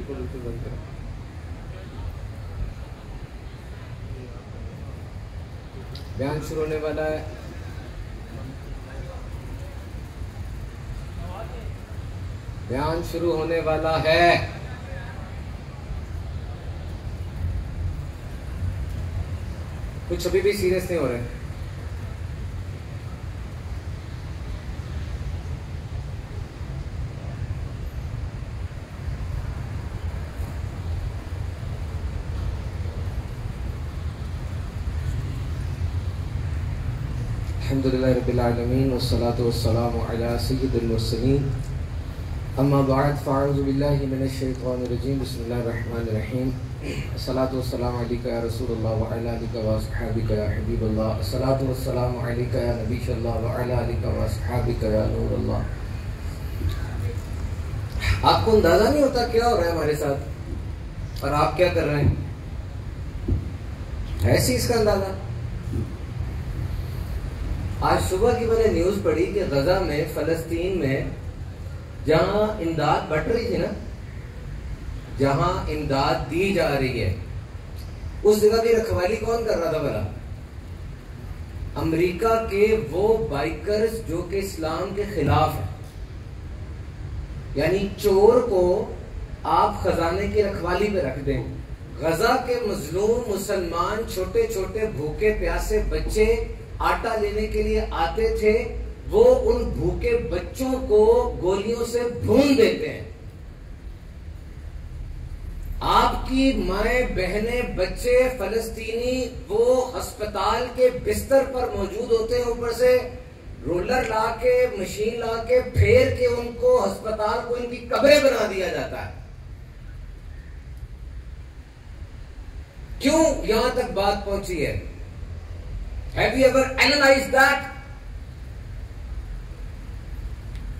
بیان شروع ہونے والا ہے. بیان شروع ہونے والا ہے. کچھ ابھی بھی سیریس نہیں ہو رہے. الحمدللہ رب العالمین والصلاة والسلام علی سید المرسلین اما بعد فاعوذ باللہ من الشیطان الرجیم بسم اللہ الرحمن الرحیم. الصلاة والسلام علیکہ یا رسول اللہ وعلی آلکہ واصحابکہ یا حبیب اللہ. الصلاة والسلام علیکہ یا نبی اللہ وعلی آلکہ واصحابکہ یا نور اللہ. آپ کو اندازہ نہیں ہوتا کیا ہو رہا ہے ہمارے ساتھ اور آپ کیا کر رہے ہیں؟ ایسی اس کا اندازہ. آج صبح کی میں نے نیوز پڑھی کہ غزہ میں فلسطین میں جہاں امداد بٹ رہی تھی نا، جہاں امداد دی جا رہی ہے، اس جگہ کی رکھوالی کون کر رہا تھا بھلا؟ امریکہ کے وہ بائکرز جو کہ اسلام کے خلاف ہیں. یعنی چور کو آپ خزانے کی رکھوالی پہ رکھ دیں. غزہ کے مظلوم مسلمان چھوٹے چھوٹے بھوکے پیاسے بچے آٹا لینے کے لیے آتے تھے، وہ ان بھوکے بچوں کو گولیوں سے بھون دیتے ہیں. آپ کی مائیں بہنیں بچے فلسطینی وہ ہسپتال کے بستر پر موجود ہوتے ہیں، اوپر سے رولر لا کے مشین لا کے پھیر کے ان کو ہسپتال کو ان کی قبریں بنا دیا جاتا ہے. کیوں یہاں تک بات پہنچی ہے؟ Have you ever analyzed that?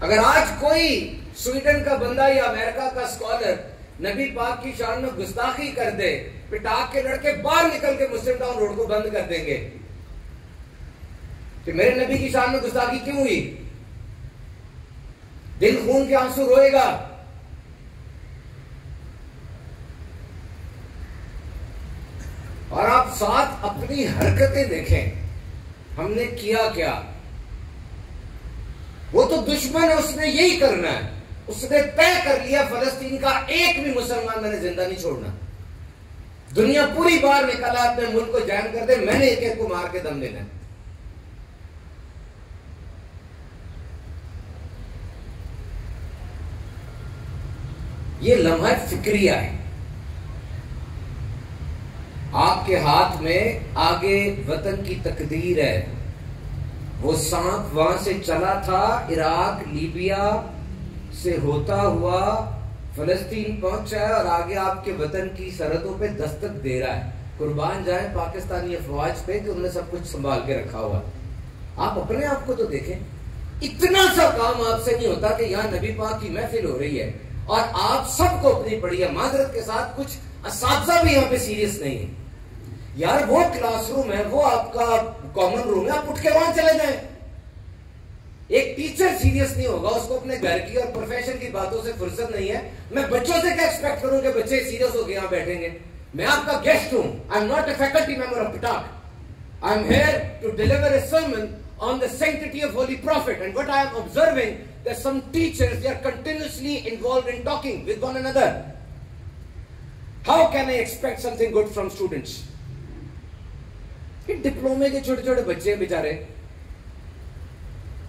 اگر آج کوئی سویڈن کا بندہ یا امریکہ کا اسکالر نبی پاک کی شان میں گستاخی کر دے، پٹاخ کے لڑکے باہر نکل کے مسلم ٹاؤن روڈ کو بند کر دیں گے کہ میرے نبی کی شان میں گستاخی کیوں ہوئی؟ دل خون کے آنسو روئے گا. اور آپ ساتھ اپنی حرکتیں دیکھیں، ہم نے کیا کیا. وہ تو دشمن ہے، اس نے یہی کرنا ہے. اس نے طے کر لیا فلسطین کا ایک بھی مسلمان میں نے زندہ نہیں چھوڑنا. دنیا پوری باہر نکلا اپنے ملک کو جائم کر دے، میں نے ایک ایک کو مار کے دم لینا ہے. یہ لمحہ فکریہ ہے. آپ کے ہاتھ میں آگے وطن کی تقدیر ہے. وہ سانپ وہاں سے چلا تھا، عراق لیبیا سے ہوتا ہوا فلسطین پہنچا ہے اور آگے آپ کے وطن کی سرحدوں پہ دستک دے رہا ہے. قربان جائیں پاکستانی افواج پہ کہ انہوں نے سب کچھ سنبھال کے رکھا ہوا. آپ اپنے آپ کو تو دیکھیں. اتنا سا کام آپ سے نہیں ہوتا کہ یہاں نبی پاک کی محفل ہو رہی ہے اور آپ سب کو اپنی پڑی ہے. معذرت کے ساتھ کچھ اساتذہ بھی یہاں پہ سیریس نہیں ہے. یار وہ کلاس روم ہے، وہ آپ کا کامن روم ہے، آپ اٹھ کے وہاں چلے جائیں. ایک ٹیچر سیریس نہیں ہوگا، اس کو اپنے گھر کی اور پروفیشن کی باتوں سے فرصت نہیں ہے. میں بچوں سے کیا ایکسپیکٹ کروں کہ بچے سیریس ہو کے یہاں بیٹھیں گے؟ میں آپ کا گیسٹ ہوں. I am not a faculty member of پٹاخ. I am here to deliver a sermon on the sanctity of Holy Prophet, and what I am observing, that some teachers, they are continuously involved in talking with one another. How can I expect something good from students? ڈپلومے کے چھوٹے چھوٹے بچے ہیں بیچارے،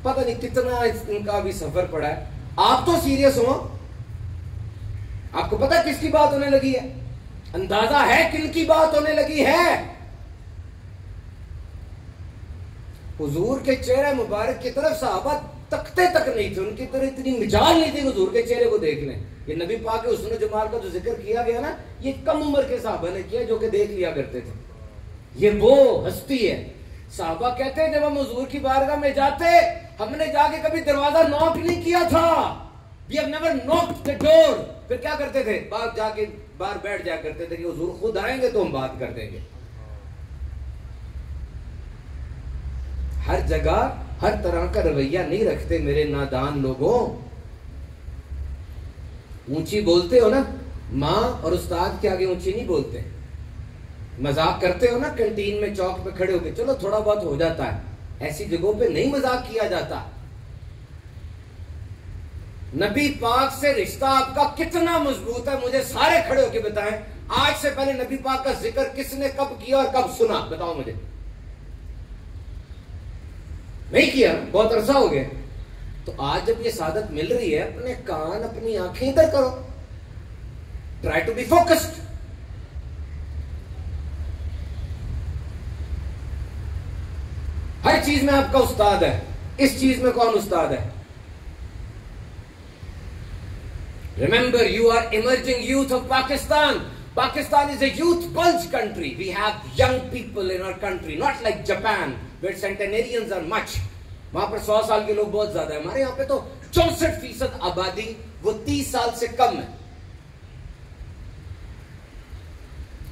پتہ نہیں کتنا ان کا بھی سفر پڑا ہے. آپ تو سیریس ہو. آپ کو پتہ کس کی بات ہونے لگی ہے؟ اندازہ ہے کن کی بات ہونے لگی ہے؟ حضور کے چہرے مبارک کی طرف صحابہ تکتے تک نہیں تھے، ان کی طرح اتنی مجال نہیں تھی حضور کے چہرے کو دیکھ لیں. یہ نبی پاک کے حسن و جمال کا جو ذکر کیا گیا نا، یہ کم عمر کے صحابہ نے کیا جو کہ دیکھ لیا کرتے تھے. یہ وہ ہستی ہے. صحابہ کہتے ہیں جب ہم حضور کی بارگاہ میں جاتے، ہم نے جا کے کبھی دروازہ نوک نہیں کیا تھا. We have never knocked the door. پھر کیا کرتے تھے؟ باہر جا کے باہر بیٹھ جا کرتے تھے کہ حضور خود آئیں گے تو ہم بات کر دیں گے. ہر جگہ ہر طرح کا رویہ نہیں رکھتے میرے نادان لوگوں. اونچی بولتے ہو نا ماں اور استاد کے آگے اونچی نہیں بولتے. مذاق کرتے ہو نا کینٹین میں چوک پہ کھڑے ہو کے, چلو تھوڑا بہت ہو جاتا ہے, ایسی جگہوں پہ نہیں مذاق کیا جاتا. نبی پاک سے رشتہ آپ کا کتنا مضبوط ہے, مجھے سارے کھڑے ہو کے بتائیں آج سے پہلے نبی پاک کا ذکر کس نے کب کیا اور کب سنا, بتاؤ مجھے. نہیں کیا, بہت عرصہ ہو گیا. تو آج جب یہ سعادت مل رہی ہے, اپنے کان اپنی آنکھیں ادھر کرو, ٹرائی ٹو بی فوکسڈ. ہر چیز میں آپ کا استاد ہے. اس چیز میں کون استاد ہے؟ Remember, you are emerging youth of Pakistan. Pakistan is a youth bulge country. We have young people in our country, not like Japan, where centenarians are much. وہاں پر 100 سال کے لوگ بہت زیادہ ہیں. ہمارے یہاں پہ تو 64% آبادی وہ 30 سال سے کم ہے.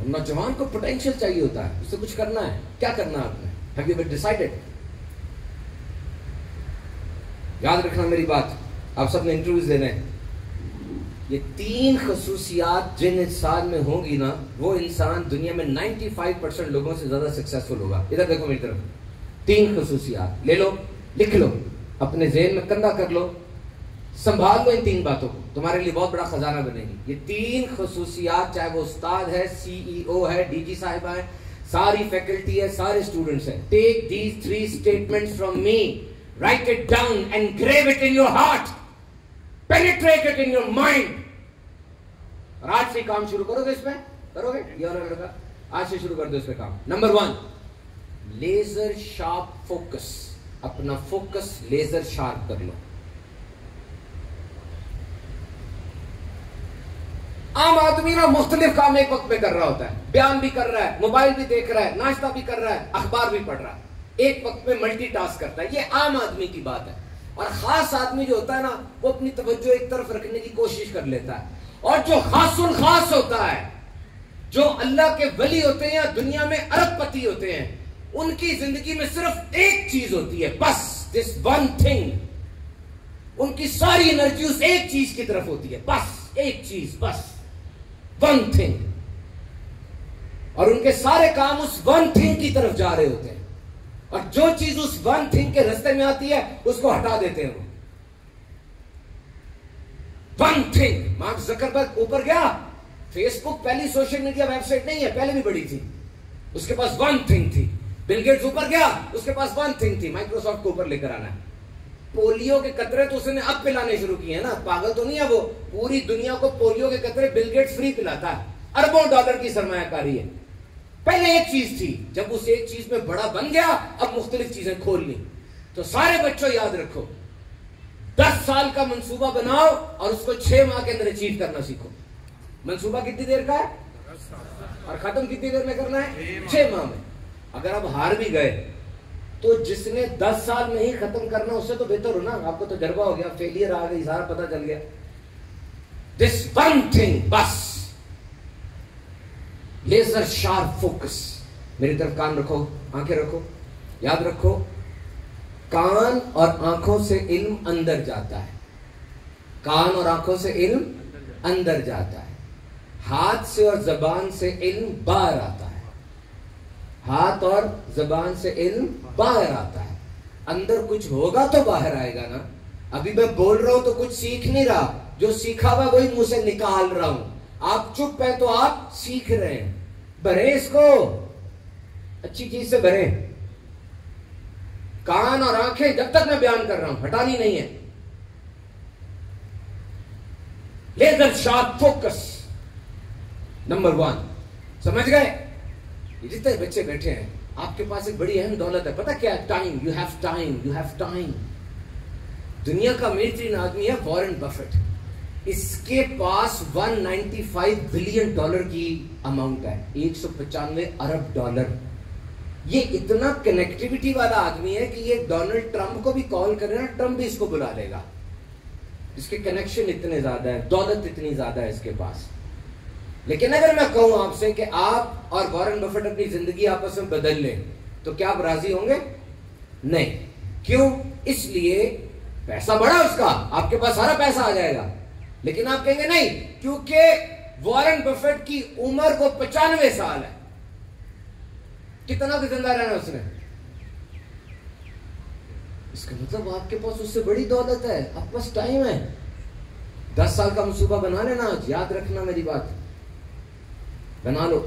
نوجوان کو پوٹینشیل چاہیے ہوتا ہے, اس سے کچھ کرنا ہے. کیا کرنا ہے آپ نے؟ Have you been decided? یاد رکھنا میری بات, آپ سب نے انٹرویوز دینے ہیں. یہ 3 خصوصیات جن انسان میں ہوں گی نا, وہ انسان دنیا میں 95% لوگوں سے زیادہ سکسیسفل ہوگا. ادھر دیکھو میری طرف, 3 خصوصیات لے لو, لکھ لو, اپنے ذہن میں کندھا کر لو, سنبھال لو. ان 3 باتوں کو تمہارے لیے بہت بڑا خزانہ بنے گی. یہ 3 خصوصیات, چاہے وہ استاد ہے, CEO ہے, DG صاحبہ ہے, ساری فیکلٹی ہے, سارے اسٹوڈنٹس ہیں. Take these 3 statements from me, write it down and grave it in your heart, penetrate it in your mind. اور آج سے کام شروع کرو گے, اس میں کرو گے, یہ والا لڑکا آج سے شروع کر دو اس پہ کام. Number 1, laser sharp focus. اپنا فوکس لیزر شارپ کر لو. عام آدمی نا مختلف کام ایک وقت میں کر رہا ہوتا ہے, بیان بھی کر رہا ہے, موبائل بھی دیکھ رہا ہے, ناشتہ بھی کر رہا ہے, اخبار بھی پڑھ رہا ہے, ایک وقت میں ملٹی ٹاسک کرتا ہے. یہ عام آدمی کی بات ہے. اور خاص آدمی جو ہوتا ہے نا, وہ اپنی توجہ ایک طرف رکھنے کی کوشش کر لیتا ہے. اور جو خاص الخاص ہوتا ہے, جو اللہ کے ولی ہوتے ہیں یا دنیا میں ارب پتی ہوتے ہیں, ان کی زندگی میں صرف ایک چیز ہوتی ہے, بس this one thing. ان کی ساری انرجی اس ایک چیز کی طرف ہوتی ہے, بس ایک چیز, بس one thing. اور ان کے سارے کام اس one thing کی طرف جا رہے ہوتے ہیں. اور جو چیز اس one thing کے رستے میں آتی ہے اس کو ہٹا دیتے ہیں وہ. One thing. مارک زکربرگ اوپر گیا, فیس بک پہلی سوشل میڈیا ویب سائٹ نہیں ہے, پہلے بھی بڑی تھی, اس کے پاس ون تھنگ تھی. بل گیٹس اوپر گیا, اس کے پاس ون تھنگ تھی, مائکروسافٹ کو اوپر لے کر آنا ہے. پولیو کے قطرے تو اس نے اب پلانے شروع کیے ہیں نا, پاگل تو نہیں ہے وہ. پوری دنیا کو پولیو کے قطرے بل گیٹس فری پلاتا ہے, اربوں ڈالر کی سرمایہ کاری ہے. پہلے ایک چیز تھی, جب اس ایک چیز میں بڑا بن گیا, اب مختلف چیزیں کھول لی. تو سارے بچوں یاد رکھو, 10 سال کا منصوبہ بناؤ اور اس کو 6 ماہ کے اندر اچیو کرنا سیکھو. منصوبہ کتنی دیر کا ہے اور ختم کتنی دیر میں کرنا ہے؟ 6 ماہ میں. اگر آپ ہار بھی گئے تو جس نے 10 سال میں ہی ختم کرنا اس سے تو بہتر ہو نا, آپ کو تو تجربہ ہو گیا, فیلئر آ گئی, سارا پتہ چل گیا. دس ون تھنگ, بس لیزر شارپ فوکس. میری طرف کان رکھو, آنکھیں رکھو, یاد رکھو, کان اور آنکھوں سے علم اندر جاتا ہے. کان اور آنکھوں سے علم اندر جاتا ہے. ہاتھ سے اور زبان سے علم باہر آتا ہے. ہاتھ اور زبان سے علم باہر آتا ہے. اندر کچھ ہوگا تو باہر آئے گا نا. ابھی میں بول رہا ہوں تو کچھ سیکھ نہیں رہا, جو سیکھا ہوا وہی منہ سے نکال رہا ہوں. آپ چپ ہیں تو آپ سیکھ رہے ہیں. بھریں اس کو, اچھی چیز سے بھریں. کان اور آنکھیں جب تک میں بیان کر رہا ہوں ہٹانی نہیں ہے. Laser sharp focus. نمبر 1, سمجھ گئے؟ جتنے بچے بیٹھے ہیں, آپ کے پاس ایک بڑی اہم دولت ہے, پتہ کیا ہے؟ Time. You have time, you have time. دنیا کا امیر ترین آدمی ہے وارن بفٹ. اس کے پاس $195 بلین کی اماؤنٹ ہے, $195 ارب. یہ اتنا کنیکٹیوٹی والا آدمی ہے کہ یہ ڈونلڈ ٹرمپ کو بھی کال کرے نا, ٹرمپ بھی اس کو بلا لے گا. اس کے کنیکشن اتنے زیادہ ہے, دولت اتنی زیادہ ہے اس کے پاس. لیکن اگر میں کہوں آپ سے کہ آپ اور وارن بفٹ اپنی زندگی آپس میں بدل لیں, تو کیا آپ راضی ہوں گے؟ نہیں. کیوں؟ اس لیے پیسہ بڑا اس کا, آپ کے پاس سارا پیسہ آ جائے گا. لیکن آپ کہیں گے نہیں, کیونکہ وارن بفیٹ کی عمر کو 95 سال ہے. کتنا بھی زندہ رہنا اس نے؟ اس کا مطلب آپ کے پاس اس سے بڑی دولت ہے. آپ پاس ٹائم ہے. 10 سال کا منصوبہ بنا لینا. یاد رکھنا میری بات, بنا لو.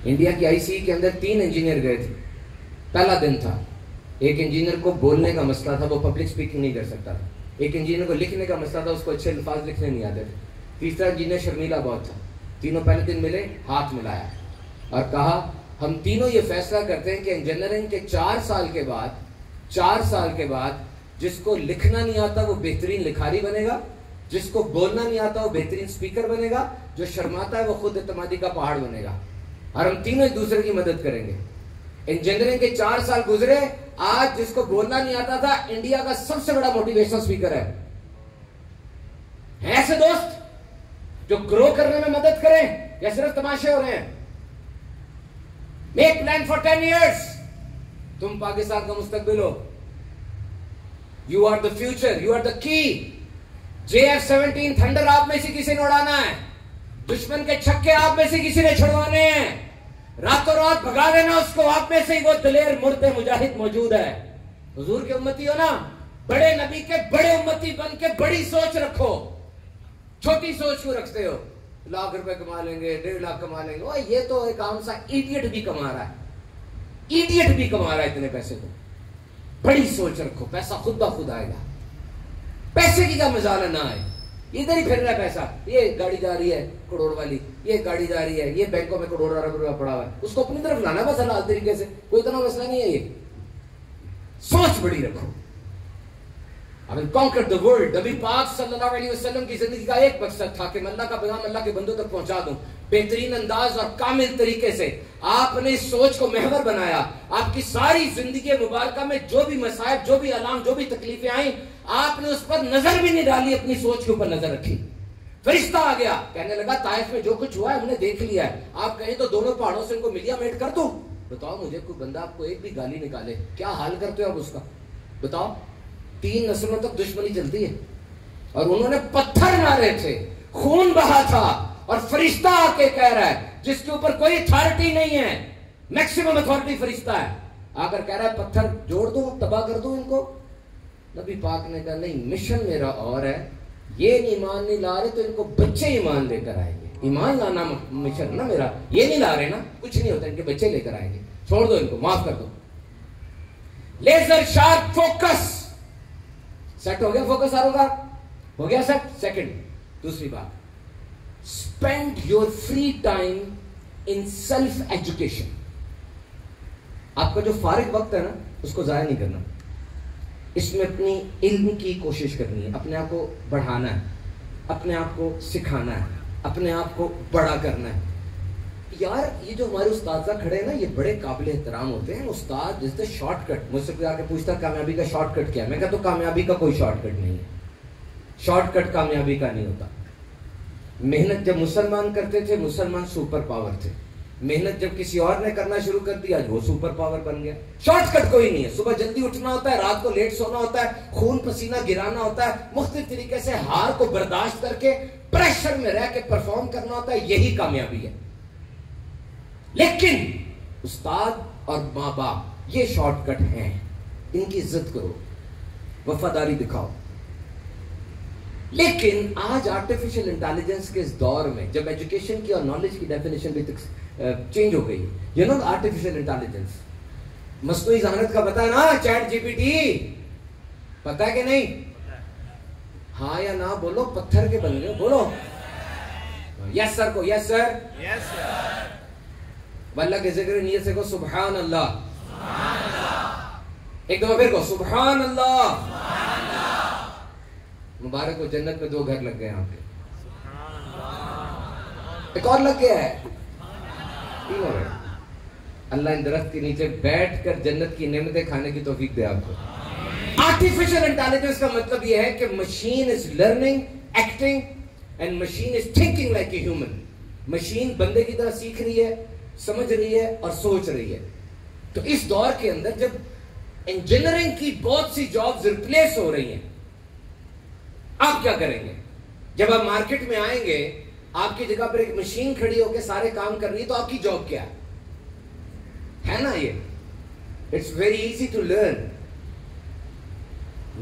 انڈیا کی آئی سی کے اندر 3 انجینئر گئے تھے. پہلا دن تھا. ایک انجینئر کو بولنے کا مسئلہ تھا, وہ پبلک سپیکنگ نہیں کر سکتا تھا. ایک انجینئر کو لکھنے کا مسئلہ تھا, اس کو اچھے الفاظ لکھنے نہیں آتے تھے. تیسرا انجینئر شرمیلا بہت تھا. تینوں پہلے دن ملے, ہاتھ ملایا اور کہا ہم تینوں یہ فیصلہ کرتے ہیں کہ انجینئرنگ کے 4 سال کے بعد جس کو لکھنا نہیں آتا وہ بہترین لکھاری بنے گا, جس کو بولنا نہیں آتا وہ بہترین سپیکر بنے گا, جو شرماتا ہے وہ خود اعتمادی کا پہاڑ بنے گا, اور ہم تینوں ایک دوسرے کی مدد کریں گے. انجینئرنگ کے 4 سال گزرے, آج جس کو بولنا نہیں آتا تھا انڈیا کا سب سے بڑا موٹیویشنل سپیکر ہے. ہیں ایسے دوست جو گرو کرنے میں مدد کریں یا صرف تماشے ہو رہے ہیں؟ Make plan for 10 years. تم پاکستان کا مستقبل ہو. You are the future, you are the key. JF-17 thunder آپ میں سے کسی نے اڑانا ہے. دشمن کے چھکے آپ میں سے کسی نے چھڑوانے ہیں. راتوں رات بھگا دینا اس کو. آپ میں سے ہی وہ دلیر مرد مجاہد موجود ہے. حضور کے امتی ہو نا, بڑے نبی کے بڑے امتی بن کے بڑی سوچ رکھو. چھوٹی سوچ کیوں رکھتے ہو؟ لاکھ روپے کما لیں گے, 1.5 لاکھ کما لیں گے. یہ تو ایک عام سا ایڈیٹ بھی کما رہا ہے. ایڈیٹ بھی کما رہا ہے اتنے پیسے کو. بڑی سوچ رکھو, پیسہ خود بخود آئے گا. پیسے کی کیا مزاح نہ آئے. ادھر ہی پھر رہا ہے پیسہ. یہ گاڑی جا رہی ہے کروڑ والی, یہ گاڑی جا رہی ہے, یہ بینکوں میں کروڑ ارب روپیہ پڑا ہوا ہے, اس کو اپنی طرف لانا بس حلال طریقے سے. کوئی اتنا مسئلہ نہیں ہے. یہ سوچ بڑی رکھو. conquered the world. نبی پاک صلی اللہ علیہ وسلم کی زندگی کا ایک مقصد تھا کہ میں اللہ کا پیغام اللہ کے بندوں تک پہنچا دوں بہترین انداز اور کامل طریقے سے. آپ نے اس سوچ کو محور بنایا. آپ کی ساری زندگی مبارکہ میں جو بھی مصائب, جو بھی علام, جو بھی تکلیفیں آئیں, آپ نے اس پر نظر بھی نہیں ڈالی, اپنی سوچ کے اوپر نظر رکھی. فرشتہ آ گیا, کہنے لگا طائف میں جو کچھ ہوا ہے ہم نے دیکھ لیا ہے, آپ کہیں تو دونوں پہاڑوں سے ان کو ملیا میٹ کر دوں. بتاؤ مجھے, کوئی بندہ آپ کو ایک بھی گالی نکالے, کیا حال کرتے ہو آپ اس کا؟ بتاؤ. 3 نسلوں تک دشمنی چلتی ہے, اور انہوں نے پتھر مارے تھے, خون بہا تھا, اور فرشتہ آ کے کہہ رہا ہے جس کے اوپر کوئی اتھارٹی نہیں ہے, میکسیمم اتھارٹی فرشتہ ہے, آ کر کہہ رہا ہے پتھر جوڑ دوں, تباہ کر دوں ان کو. نبی پاک نے کہا نہیں, مشن میرا اور ہے. یہ ایمان نہیں لا رہے تو ان کو بچے ایمان لے کر آئیں گے. ایمان لانا مشن نا میرا, یہ نہیں لا رہے نا, کچھ نہیں ہوتا, ان کے بچے لے کر آئیں گے. چھوڑ دو ان کو, معاف کر دو. Laser sharp focus. سیٹ ہو گیا فوکس ساروں کا, ہو گیا سیٹ. سیکنڈ, دوسری بات, spend your free time in self education. آپ کا جو فارغ وقت ہے نا اس کو ضائع نہیں کرنا. اس میں اپنی علم کی کوشش کرنی ہے, اپنے آپ کو بڑھانا ہے, اپنے آپ کو سکھانا ہے, اپنے آپ کو بڑا کرنا ہے. یار یہ جو ہمارے استاذہ کھڑے ہیں نا, یہ بڑے قابل احترام ہوتے ہیں. استاد جس سے شارٹ کٹ, مجھ سے کوئی آ کے پوچھتا کامیابی کا شارٹ کٹ کیا ہے, میں کہتا تو کامیابی کا کوئی شارٹ کٹ نہیں ہے. شارٹ کٹ کامیابی کا نہیں ہوتا. محنت جب مسلمان کرتے تھے, مسلمان سپر پاور تھے. محنت جب کسی اور نے کرنا شروع کر دیا, وہ سپر پاور بن گیا. شارٹ کٹ کوئی نہیں ہے. صبح جلدی اٹھنا ہوتا ہے, رات کو لیٹ سونا ہوتا ہے, خون پسینہ گرانا ہوتا ہے, مختلف طریقے سے ہار کو برداشت کر کے پریشر میں رہ کے پرفارم کرنا ہوتا ہے. یہی کامیابی ہے. لیکن استاد اور ماں باپ یہ شارٹ کٹ ہیں, ان کی عزت کرو, وفاداری دکھاؤ. لیکن آج آرٹیفیشل انٹیلیجنس کے اس دور میں جب ایجوکیشن کی اور نالج کی ڈیفینیشن بھی چینج ہو گئی, یو نو آرٹیفیشل انٹیلیجنس, مصنوعی ذہانت کا پتہ ہے نا, چیٹ جی پی ٹی پتہ ہے کہ نہیں؟ ہاں یا نہ بولو, پتھر کے بن گئے, بولو یس سر کو, یس سر, یس سر. اللہ کے ذکر نیت سے کو سبحان اللہ, ایک دفعہ پھر کو سبحان اللہ. مبارک ہو, جنت میں 2 گھر لگ گئے آپ کے, ایک اور لگ گیا ہے, 3 ہو گئے. اللہ ان درخت کے نیچے بیٹھ کر جنت کی نعمتیں کھانے کی توفیق دے آپ کو. آرٹیفیشل انٹیلیجنس کا مطلب یہ ہے کہ machine is learning, acting, and machine is thinking like a human. Machine بندے کی طرح سیکھ رہی ہے, سمجھ رہی ہے اور سوچ رہی ہے. تو اس دور کے اندر جب انجینئرنگ کی بہت سی جابز ریپلیس ہو رہی ہیں, آپ کیا کریں گے؟ جب آپ مارکیٹ میں آئیں گے, آپ کی جگہ پر ایک مشین کھڑی ہو کے سارے کام کر رہی ہے, تو آپ کی جاب کیا ہے نا؟ یہ it's very easy to learn.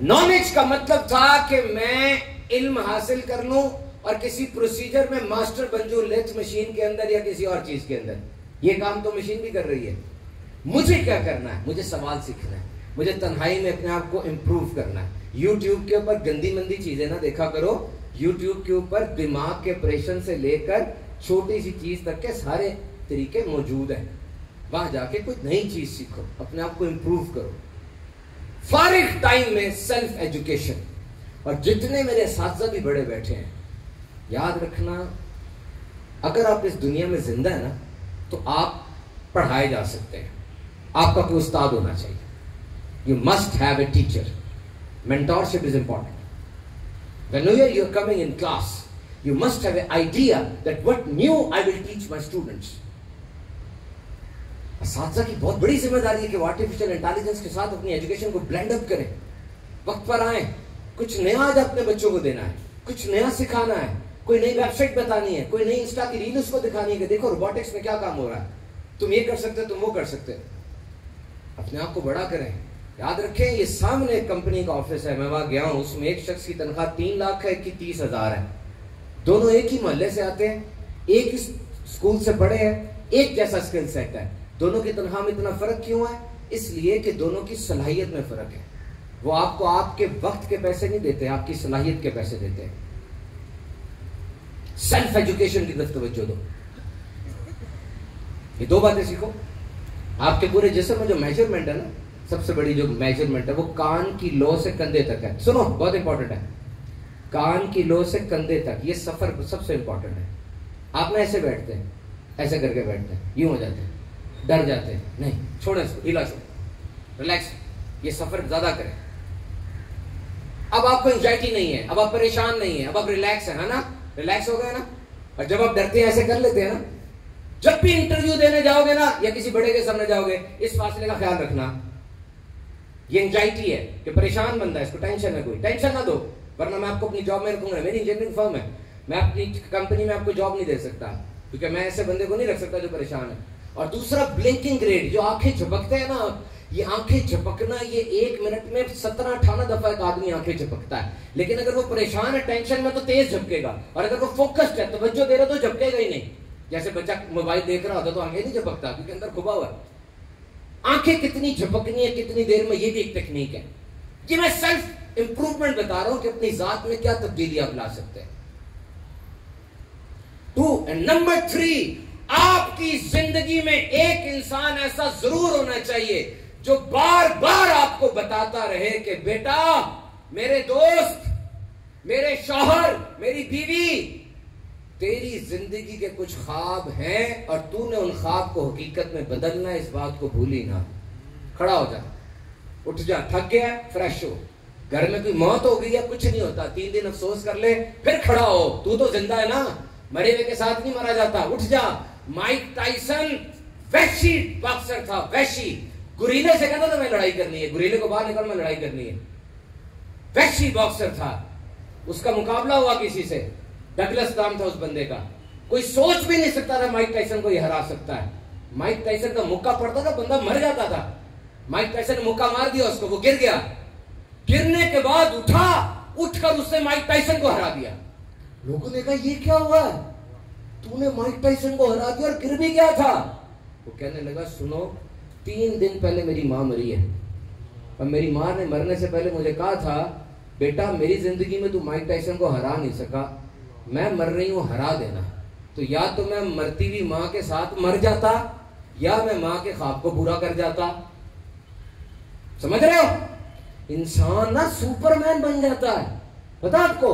Knowledge کا مطلب تھا کہ میں علم حاصل کر لوں اور کسی پروسیجر میں ماسٹر بن جاؤں, لیتھ مشین کے اندر یا کسی اور چیز کے اندر. یہ کام تو مشین بھی کر رہی ہے. مجھے کیا کرنا ہے؟ مجھے سوال سیکھنا ہے, مجھے تنہائی میں اپنے آپ کو امپروو کرنا ہے. یوٹیوب کے اوپر گندی مندی چیزیں نہ دیکھا کرو. یوٹیوب کے اوپر دماغ کے آپریشن سے لے کر چھوٹی سی چیز تک کے سارے طریقے موجود ہیں. وہاں جا کے کوئی نئی چیز سیکھو, اپنے آپ کو امپروو کرو. فارغ ٹائم میں سیلف ایجوکیشن. اور جتنے میرے اساتذہ بھی بڑے بیٹھے ہیں, یاد رکھنا, اگر آپ اس دنیا میں زندہ ہیں نا تو آپ پڑھائے جا سکتے ہیں. آپ کا کوئی استاد ہونا چاہیے. You must have a teacher. Mentorship is important. Whenever you are coming in class, you must have an idea that what new I will teach my students. اساتذہ کی بہت بڑی ذمہ داری ہے کہ وہ آرٹیفیشل انٹیلیجنس کے ساتھ اپنی ایجوکیشن کو بلینڈ اپ کریں, وقت پر آئیں, کچھ نیا آج اپنے بچوں کو دینا ہے, کچھ نیا سکھانا ہے, کوئی نئی ویب سائٹ بتانی ہے, کوئی نئی انسٹا کی ریل اس کو دکھانی ہے کہ دیکھو روبوٹکس میں کیا کام ہو رہا ہے, تم یہ کر سکتے, تم وہ کر سکتے. اپنے آپ کو بڑا کریں. یاد رکھیں, یہ سامنے ایک کمپنی کا آفس ہے, میں وہاں گیا ہوں, اس میں ایک شخص کی تنخواہ 3 لاکھ ہے, ایک کی 30,000 ہے. دونوں ایک ہی محلے سے آتے ہیں, ایک ہی اسکول سے پڑھے ہیں, ایک جیسا اسکل سیٹ ہے. دونوں کی تنخواہ میں اتنا فرق کیوں ہے؟ اس لیے کہ دونوں کی صلاحیت میں فرق ہے. وہ آپ کو آپ کے وقت کے پیسے نہیں دیتے, آپ کی صلاحیت کے پیسے دیتے ہیں. سیلف ایجوکیشن کی طرف توجہ دو. یہ 2 باتیں سیکھو. آپ کے پورے جسم میں جو میجرمنٹ ہے نا, سب سے بڑی جو میجرمنٹ ہے وہ کان کی لو سے کندھے تک ہے. سنو, بہت امپورٹنٹ ہے. کان کی لو سے کندھے تک, یہ سفر سب سے امپورٹنٹ ہے. آپ نہ ایسے بیٹھتے ہیں, ایسے کر کے بیٹھتے ہیں, یوں ہو جاتے ہیں, ڈر جاتے ہیں. نہیں, چھوڑیں اس کو, ڈھیلا چھوڑیں, ریلیکس. یہ سفر زیادہ کریں. اب آپ کو انزائٹی نہیں ہے, اب آپ پریشان نہیں ہیں, اب آپ ریلیکس ہیں نا, ریلیکس ہو گئے نا. اور جب آپ ڈرتے ہیں ایسے کر لیتے ہیں نا, جب بھی انٹرویو دینے جاؤ گے نا یا کسی بڑے کے سامنے جاؤ گے, اس فاصلے کا خیال رکھنا. یہ انزائٹی ہے کہ پریشان بندہ ہے, اس کو ٹینشن ہے, کوئی ٹینشن نہ دو, ورنہ میں آپ کو اپنی جاب میں رکھوں گا. میری انجینئرنگ فرم ہے, میں اپنی کمپنی میں آپ کو جاب نہیں دے سکتا, کیونکہ میں ایسے بندے کو نہیں رکھ سکتا جو پریشان ہے. اور دوسرا, بلنکنگ ریٹ, جو آنکھیں جھپکتے ہیں نا, یہ آنکھیں جھپکنا, یہ 1 منٹ میں 17-18 دفعہ ایک آدمی آنکھیں جھپکتا ہے. لیکن اگر وہ پریشان ہے, ٹینشن میں, تو تیز جھپکے گا. اور اگر وہ فوکسڈ ہے, توجہ دے رہا, تو جھپکے گا ہی نہیں. جیسے بچہ موبائل دیکھ رہا ہوتا تو آنکھیں نہیں جھپکتا, کیونکہ اندر کھپا ہوا ہے. آنکھیں کتنی جھپکنی ہے, کتنی دیر میں, یہ بھی ایک ٹیکنیک ہے. یہ میں سیلف امپروومنٹ بتا رہا ہوں کہ اپنی ذات میں کیا تبدیلی آپ لا سکتے ہیں. 2 and number 3, آپ کی زندگی میں ایک انسان ایسا ضرور ہونا چاہیے جو بار بار آپ کو بتاتا رہے کہ بیٹا, میرے دوست, میرے شوہر, میری بیوی, تیری زندگی کے کچھ خواب ہیں اور تو نے ان خواب کو حقیقت میں بدلنا ہے, اس بات کو بھولی نہ. کھڑا ہو جا, اٹھ جا, تھک گیا, فریش ہو. گھر میں کوئی موت ہو گئی ہے, کچھ نہیں ہوتا, 3 دن افسوس کر لے, پھر کھڑا ہو. تو زندہ ہے نا, مرے ہوئے کے ساتھ نہیں مرا جاتا. اٹھ جا. مائک ٹائسن وحشی باکسر تھا, وحشی. گوریلے سے کہتا تھا میں لڑائی کرنی ہے, گوریلے کو باہر نکل, میں لڑائی کرنی ہے. وحشی باکسر تھا. اس کا مقابلہ ہوا کسی سے, ڈگلس نام تھا اس بندے کا. کوئی سوچ بھی نہیں سکتا تھا مائک ٹائسن کو یہ ہرا سکتا ہے. مائک ٹائسن کا مکہ پڑتا تھا, بندہ مر جاتا تھا. مائک ٹائسن نے مکہ مار دیا اس کو, وہ گر گیا. گرنے کے بعد اٹھا, اٹھ کر اس نے مائک ٹائسن کو ہرا دیا. لوگوں نے کہا یہ کیا ہوا, تو نے مائک ٹائسن کو ہرا دیا اور گر بھی گیا تھا. وہ کہنے لگا, سنو, 3 دن پہلے میری ماں مری ہے, اور میری ماں نے مرنے سے پہلے مجھے کہا تھا, بیٹا میری زندگی میں تو مائک ٹائسن کو ہرا نہیں سکا, میں مر رہی ہوں, ہرا دینا. تو یا تو میں مرتی ہوئی ماں کے ساتھ مر جاتا, یا میں ماں کے خواب کو پورا کر جاتا. سمجھ رہے ہو؟ انسان نا سپر مین بن جاتا ہے. پتا آپ کو,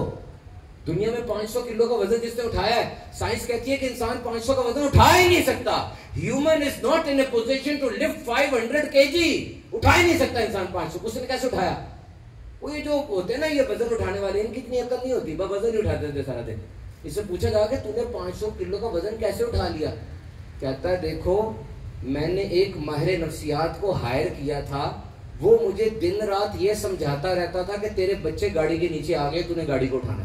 دنیا میں 500 کلو کا وزن جس نے اٹھایا ہے, سائنس کہتی ہے کہ انسان 500 کا وزن اٹھا ہی نہیں سکتا. Human is not in a position to lift 500 kg. اٹھا ہی نہیں سکتا انسان 500. اس نے کیسے اٹھایا؟ وہ یہ جو ہوتے ہیں نا یہ وزن اٹھانے والے, ان کی اتنی عقل نہیں ہوتی, بس وزن ہی اٹھاتے تھے سارا دن. اس سے پوچھا جا کہ تو نے 500 کلو کا وزن کیسے اٹھا لیا؟ کہتا ہے دیکھو, میں نے ایک ماہر نفسیات کو ہائر کیا تھا, وہ مجھے دن رات یہ سمجھاتا رہتا تھا کہ تیرے بچے گاڑی کے نیچے آ گئے, تو نے گاڑی کو اٹھانا.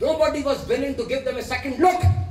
Nobody was willing to give them a second look,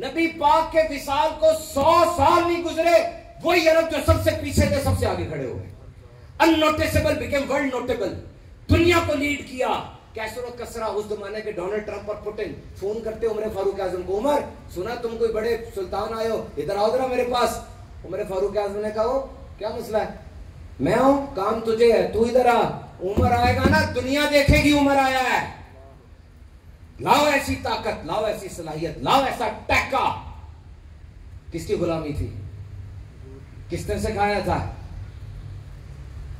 نبی پاک کے وصال کو 100 سال نہیں گزرے، وہی عرب جو سب سے پیچھے تھے سب سے آگے کھڑے ہو گئے. Unnoticeable became world notable. دنیا کو لیڈ کیا. کیسر و کسرا اس زمانے کے ڈونلڈ ٹرمپ اور پوٹن فون کرتے عمر فاروق اعظم کو، عمر سنا تم کوئی بڑے سلطان آئے ہو، ادھر آؤ ذرا میرے پاس. عمر فاروق اعظم نے کہا کیا مسئلہ ہے؟ میں ہوں، کام تجھے ہے، تو ادھر آ. عمر آئے گا نا دنیا دیکھے گی عمر آیا ہے. لاؤ ایسی طاقت، لاؤ ایسی صلاحیت، لاؤ ایسا ٹیکا. کس کی غلامی تھی؟ کس نے سکھایا تھا؟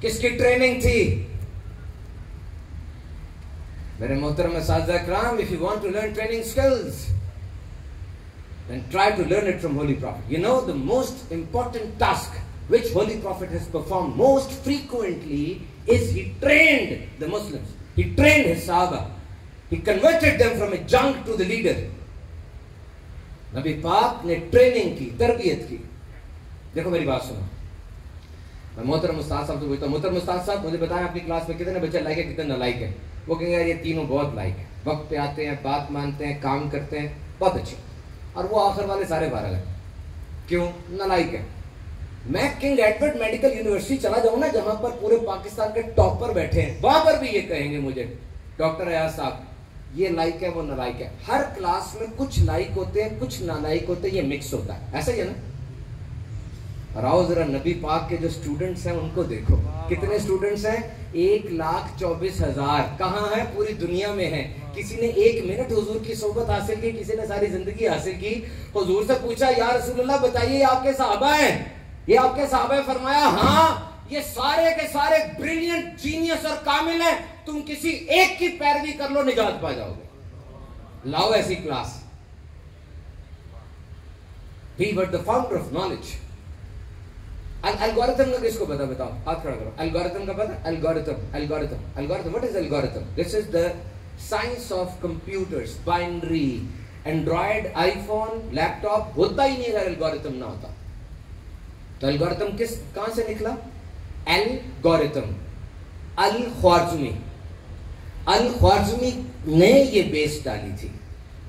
کس کی ٹریننگ تھی؟ میرے محترم اساتذہ کرام، if you want to learn training skills, then try to learn it from Holy Prophet. You know, the most important task which Holy Prophet has performed most frequently is he trained the Muslims. He trained his Sahaba. He converted them from a junk to the leader. نبی پاک نے training کی، تربیت کی. دیکھو میری بات سنو، میں محترم استاد صاحب سے پوچھتا ہوں، محترم استاد صاحب مجھے بتائیں اپنی کلاس میں کتنے بچے لائق ہے، کتنے نالائق ہیں؟ وہ کہیں گے یار یہ تینوں بہت لائق ہیں، وقت پہ آتے ہیں، بات مانتے ہیں، کام کرتے ہیں، بہت اچھے. اور وہ آخر والے سارے 12 ہیں. کیوں؟ نالائق ہیں. میں کنگ ایڈورڈ میڈیکل یونیورسٹی چلا جاؤں نا جہاں پر پورے پاکستان کے ٹاپر بیٹھے ہیں، وہاں پر بھی یہ کہیں گے مجھے ڈاکٹر ایاز صاحب یہ لائق ہے وہ نالائق ہے. ہر کلاس میں کچھ لائق ہوتے ہیں کچھ نالائق ہوتے ہیں، یہ مکس ہوتا ہے. ایسا ہی ہے نا؟ اور آؤ ذرا نبی پاک کے جو اسٹوڈنٹس ہیں ان کو دیکھو. کتنے اسٹوڈنٹس ہیں؟ 1,24,000. کہاں ہیں؟ پوری دنیا میں ہیں. کسی نے 1 منٹ حضور کی صحبت حاصل کی، کسی نے ساری زندگی حاصل کی. حضور سے پوچھا یا رسول اللہ بتائیے یہ آپ کے صحابہ ہیں؟ یہ آپ کے صحابہ ہیں؟ فرمایا ہاں یہ سارے کے سارے بریلینٹ جینیس اور کامل ہیں، تم کسی ایک کی پیروی کر لو نجات پا جاؤ گے. لاؤ ایسی class. He was the founder of knowledge. Algorithm کا کس کو پتا؟ بتاؤ، ہاتھ کھڑا کرو. الگورتھم کا پتا؟ Algorithm what is algorithm? This is the science of computers, binary, Android, iPhone, laptop ہوتا ہی نہیں اگر الگورتھم نہ ہوتا. تو الگورتھم کہاں سے نکلا؟ الگورتھم الخوارزمی نے یہ بیس ڈالی تھی.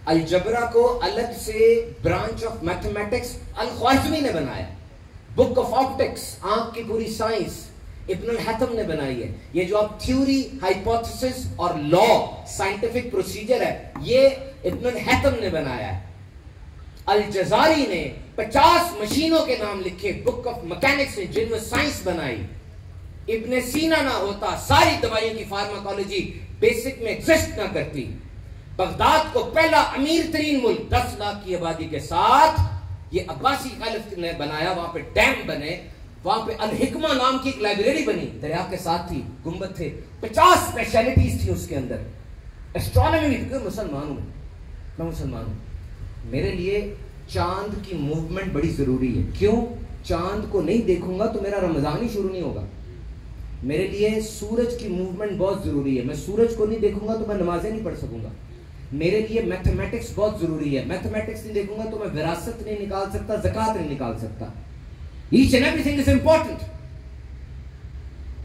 الجبرا کو الگ سے برانچ آف میتھمیٹکس الخوارزمی نے بنایا. بک آف آپٹکس، آنکھ کی پوری سائنس ابن الحتم نے بنائی ہے. یہ جو آپ تھیوری، ہائپوتھیسس اور لا سائنٹیفک پروسیجر ہے یہ ابن الحتم نے بنایا ہے. الجزاری نے 50 مشینوں کے نام لکھے. بک آف مکینکس نے جن میں سائنس بنائی. ابن سینا نہ ہوتا ساری دوائیوں کی فارماکولوجی بیسک میں ایگزسٹ نہ کرتی. بغداد کو پہلا امیر ترین ملک 10 لاکھ کی آبادی کے ساتھ یہ عباسی خلیفہ نے بنایا. وہاں پہ ڈیم بنے، وہاں پہ الحکمہ نام کی ایک لائبریری بنی، دریا کے ساتھ تھی، گنبد تھے، 50 اسپیشلٹیز تھی اس کے اندر. اسٹرانومی بھی، مسلمان ہوں میں مسلمان ہوں، میرے لیے چاند کی موومنٹ بڑی ضروری ہے. کیوں؟ چاند کو نہیں دیکھوں گا تو میرا رمضان ہی شروع نہیں ہوگا. میرے لیے سورج کی موومنٹ بہت ضروری ہے. میں سورج کو نہیں دیکھوں گا تو میں نمازیں نہیں پڑھ سکوں گا. میرے لیے میتھمیٹکس بہت ضروری ہے. میتھمیٹکس نہیں دیکھوں گا تو میں وراثت نہیں نکال سکتا، زکوٰۃ نہیں نکال سکتا. Each and every thing is important.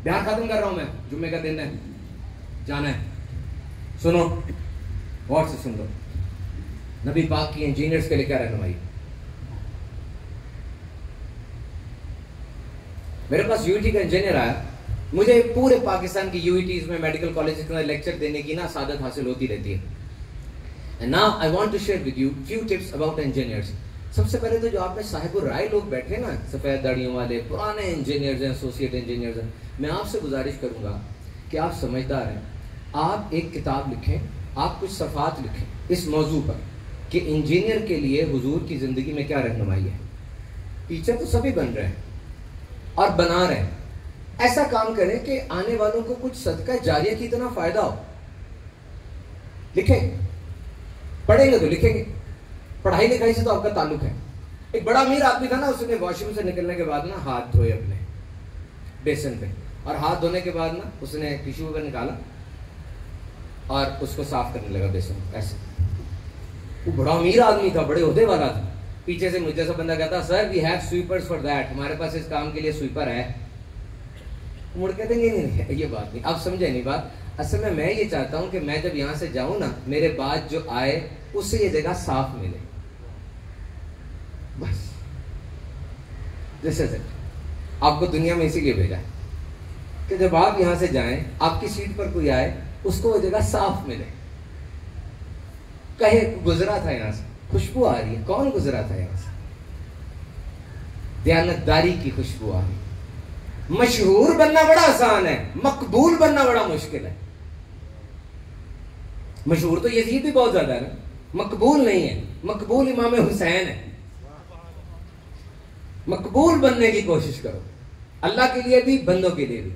بیان ختم کر رہا ہوں میں، جمعے کا دن ہے، جانا ہے. سنو غور سے سن لو. نبی پاک کی انجینئرز کے لیے کیا رہنمائی؟ میرے پاس یو ای ٹی کا انجینئر آیا. مجھے پورے پاکستان کی یو ای ٹیز میں میڈیکل کالجز میں لیکچر دینے کی نا سعادت حاصل ہوتی رہتی ہے. And now I want to share with you few tips about engineers. سب سے پہلے تو جو آپ میں صاحب الرائے لوگ بیٹھے نا، سفید داڑیوں والے پرانے انجینئرز ہیں، ایسوسیٹ انجینئرز ہیں، میں آپ سے گزارش کروں گا کہ آپ سمجھدار ہیں. آپ ایک کتاب لکھیں، آپ کچھ صفحات لکھیں اس موضوع پر کہ انجینئر کے لیے حضور کی زندگی میں کیا رہنمائی ہے. ٹیچر تو سبھی بن رہے ہیں اور بنا رہے ہیں. ایسا کام کریں کہ آنے والوں کو کچھ صدقہ جاریہ کی اتنا فائدہ ہو. لکھیں، پڑھیں گے تو لکھیں گے. پڑھائی لکھائی سے تو آپ کا تعلق ہے. ایک بڑا امیر آدمی تھا نا، اس نے واش روم سے نکلنے کے بعد نا ہاتھ دھوئے اپنے بیسن پہ، اور ہاتھ دھونے کے بعد نا اس نے ٹیشو پیپر نکالا اور اس کو صاف کرنے لگا بیسن ایسے. وہ بڑا امیر آدمی تھا، بڑے عہدے والا تھا. پیچھے سے مجھے سا بندہ کہتا سر وی ہیو سویپرز فار دیٹ، ہمارے پاس اس کام کے لیے سویپر ہے. مڑ کہتے ہیں نہیں یہ بات نہیں. آپ سمجھے نہیں بات. اصل میں یہ چاہتا ہوں کہ میں جب یہاں سے جاؤں نا، میرے بعد جو آئے اس سے یہ جگہ صاف ملے. دس از اٹ. آپ کو دنیا میں اسی لیے بھیجا کہ جب آپ یہاں سے جائیں, آپ کی سیٹ پر کوئی آئے, اس کو وہ جگہ صاف ملے, کہے گزرا تھا یہاں سے, خوشبو آ رہی ہے, کون گزرا تھا یہاں سے, دیانتداری کی خوشبو آ رہی. مشہور بننا بڑا آسان ہے, مقبول بننا بڑا مشکل ہے. مشہور تو یزید بھی بہت زیادہ ہے نا, مقبول نہیں ہے. مقبول امام حسین ہے. مقبول بننے کی کوشش کرو, اللہ کے لیے بھی, بندوں کے لیے بھی.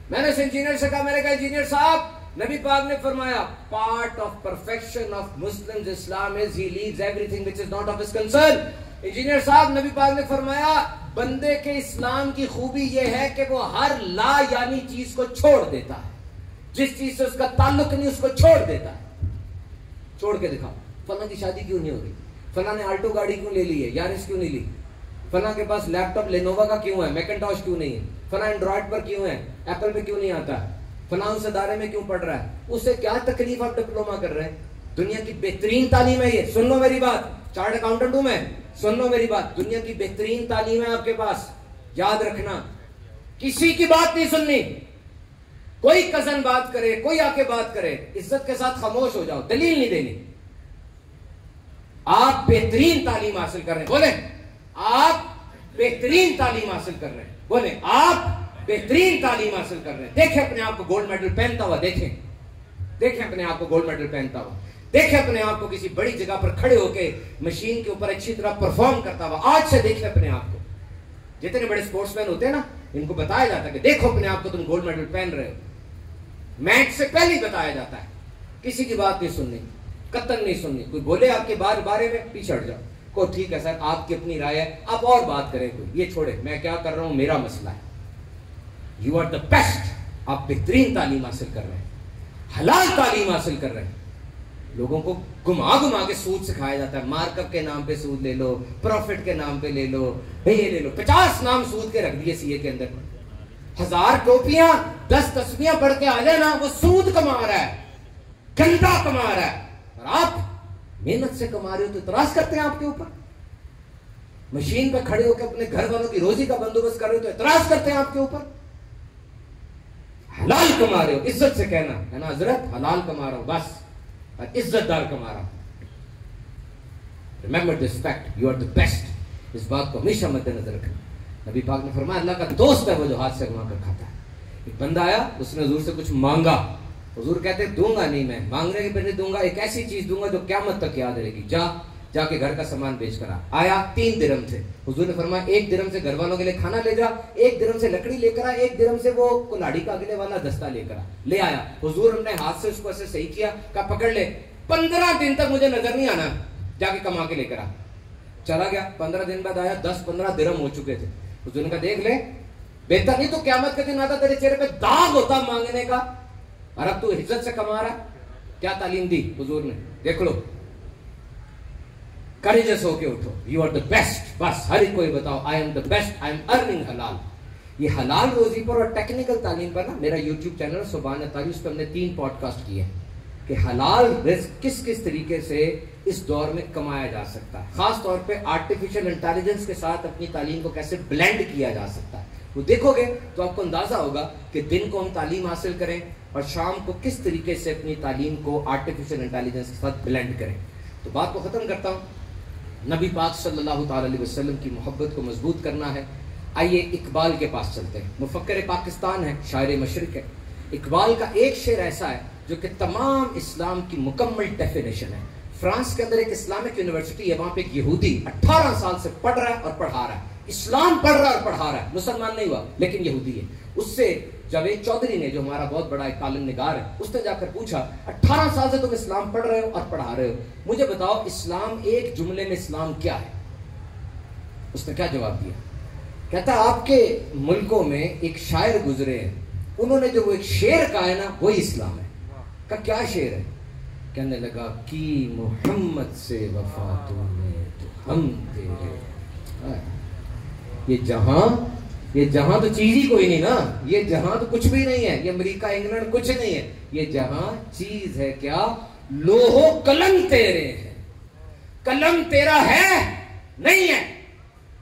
میں نے اس انجینئر سے کہا, میں نے کہا انجینئر صاحب, نبی پاک نے فرمایا part of perfection of Muslims Islam is he leaves every thing which is not of his concern. Engineer صاحب, نبی پاک نے فرمایا بندے کے اسلام کی خوبی یہ ہے کہ وہ ہر لا یعنی چیز کو چھوڑ دیتا ہے. جس چیز سے اس کا تعلق نہیں اس کو چھوڑ دیتا ہے. چھوڑ کے دکھاؤ, فلاں کی شادی کیوں نہیں ہو رہی, فلاں نے آلٹو گاڑی کیوں لے لی ہے, یارس کیوں نہیں لی, فلاں کے پاس لیپ ٹاپ لینووا کا کیوں ہے, میکنٹاش کیوں نہیں ہے, فلاں اینڈرائڈ پر کیوں ہے, ایپل پہ کیوں نہیں آتا, فلاں اس ادارے میں کیوں پڑھ رہا ہے, اس سے کیا تکلیف آپ ڈپلوما کر رہے ہیں. دنیا کی بہترین تعلیم ہے یہ, سن لو میری بات, چارٹرڈ اکاؤنٹنٹ ہوں میں, سن لو میری بات, دنیا کی بہترین تعلیم ہے آپ کے پاس. یاد رکھنا, کسی کی بات نہیں سننی. کوئی کزن بات کرے, کوئی آ کے بات کرے, عزت کے ساتھ خاموش ہو جاؤ, دلیل نہیں دینی. آپ بہترین تعلیم حاصل کر رہے ہیں, بولے آپ بہترین تعلیم حاصل کر رہے ہیں, بولے آپ بہترین تعلیم حاصل کر رہے ہیں. دیکھیں اپنے آپ کو گولڈ میڈل پہنتا ہوا, دیکھیں, دیکھیں اپنے آپ کو گولڈ میڈل پہنتا ہوا, دیکھیں اپنے آپ کو کسی بڑی جگہ پر کھڑے ہو کے مشین کے اوپر اچھی طرح پرفارم کرتا ہوا. آج سے دیکھیں اپنے آپ کو. جتنے بڑے سپورٹس مین ہوتے ہیں نا, ان کو بتایا جاتا ہے کہ دیکھو اپنے آپ کو, تم گولڈ میڈل پہن رہے ہو. میچ سے پہلے ہی بتایا جاتا ہے. کسی کی بات نہیں سننی, قطن نہیں سننی. کوئی بولے آپ کے بارے میں, پیچھے ہٹ جاؤ. کو ٹھیک ہے سر, آپ کی اپنی رائے ہے, آپ اور بات کریں, کوئی یہ چھوڑے, میں کیا کر رہا ہوں میرا مسئلہ ہے. You are the best. آپ بہترین تعلیم حاصل کر رہے ہیں, حلال تعلیم حاصل کر رہے ہیں. لوگوں کو گما گما کے سود سکھایا جاتا ہے. مارک اپ کے نام پہ سود لے لو, پروفٹ کے نام پہ لے لو, یہ لے لو. 50 نام سود کے رکھ دیے سی اے کے اندر. 1000 ٹوپیاں 10 تسبیحاں پڑھ کے آ جائے نا, وہ سود کما رہا ہے, گندا کما رہا ہے. اور آپ محنت سے کما رہے ہو تو اعتراض کرتے ہیں آپ کے اوپر. مشین پہ کھڑے ہو کے اپنے گھر والوں کی روزی کا بندوبست کر رہے ہو تو اعتراض کرتے ہیں آپ کے اوپر. حلال کما رہے ہو, عزت سے کہنا ہے نا, حضرت حلال کما رہا ہوں بس, عزت دار کما رہا ہوں. Remember this fact, you are the best. اس بات کو ہمیشہ مد نظر رکھنا. نبی پاک نے فرمایا اللہ کا دوست ہے وہ جو ہاتھ سے کما کر کھاتا ہے. ایک بندہ آیا, اس نے حضور سے کچھ مانگا. حضور کہتے دوں گا نہیں, میں مانگنے کے پہلے دوں گا, ایک ایسی چیز دوں گا جو قیامت تک یاد رہے گی. جا کے گھر کا سامان بیچ کر آیا. 3 درہم سے. حضور نے فرمایا 1 درہم سے گھر والوں کے لیے کھانا لے جا, 1 درہم سے لکڑی لے کر آ, 1 درہم سے وہ کلاڑی کا اگلے والا دستہ لے کر لے آیا. حضور ہم نے ہاتھ سے اس کو ایسے صحیح کیا, کہا پکڑ لے, 15 دن تک مجھے نظر نہیں آنا, جا کے کما کے لے کر آ. چلا گیا. 15 دن بعد آیا, 10-15 درہم ہو چکے تھے. حضور نے کہا دیکھ لے, بہتر نہیں تو قیامت کے دن آتا تیرے چہرے پہ داغ ہوتا مانگنے کا, اور اب تو عزت سے کما رہا. کیا تعلیم دی حضور نے, دیکھ لو. کریجس ہو کے اٹھو, یو آر دا بیسٹ. بس ہر ایک کو یہ بتاؤ, I am the best, I am earning حلال. یہ حلال روزی پر اور ٹیکنیکل تعلیم پر نا میرا یوٹیوب چینل سبحان اللہ, اس پہ ہم نے 3 پوڈ کاسٹ کیے ہیں کہ حلال رزق کس کس طریقے سے اس دور میں کمایا جا سکتا ہے. خاص طور پہ آرٹیفیشل انٹیلیجنس کے ساتھ اپنی تعلیم کو کیسے بلینڈ کیا جا سکتا ہے. وہ دیکھو گے تو آپ کو اندازہ ہوگا کہ دن کو ہم تعلیم حاصل کریں اور شام کو کس طریقے سے اپنی تعلیم کو آرٹیفیشل انٹیلیجنس کے ساتھ بلینڈ کریں. تو بات کو ختم کرتا ہوں. نبی پاک صلی اللہ تعالی علیہ وسلم کی محبت کو مضبوط کرنا ہے. آئیے اقبال کے پاس چلتے ہیں. مفکر پاکستان ہے, شاعر مشرق ہے. اقبال کا ایک شعر ایسا ہے جو کہ تمام اسلام کی مکمل ڈیفینیشن ہے. فرانس کے اندر ایک اسلامک یونیورسٹی ہے, وہاں پہ ایک یہودی 18 سال سے پڑھ رہا ہے اور پڑھا رہا ہے. اسلام پڑھ رہا ہے اور پڑھا رہا ہے, مسلمان نہیں ہوا لیکن یہودی ہے. اس سے جاوید چودھری نے, جو ہمارا بہت بڑا ایک کالم نگار ہے, اس نے جا کر پوچھا 18 سال سے تم اسلام پڑھ رہے ہو اور پڑھا رہے ہو, مجھے بتاؤ اسلام ایک جملے میں اسلام کیا ہے؟ اس نے کیا جواب دیا؟ کہتا آپ کے ملکوں میں ایک شاعر گزرے ہیں, انہوں نے جو وہ ایک شعر کہا ہے نا وہی اسلام ہے. کہ کیا شعر ہے؟ کہنے لگا کی محمد سے وفا تو نے تو ہم تیرے. یہ جہاں تو چیز ہی کوئی نہیں نا, یہ جہاں تو کچھ بھی نہیں ہے, یہ امریکہ انگلینڈ کچھ نہیں ہے, یہ جہاں چیز ہے کیا, لوہو قلم تیرے ہیں. قلم تیرا ہے نہیں ہے,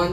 1,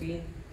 3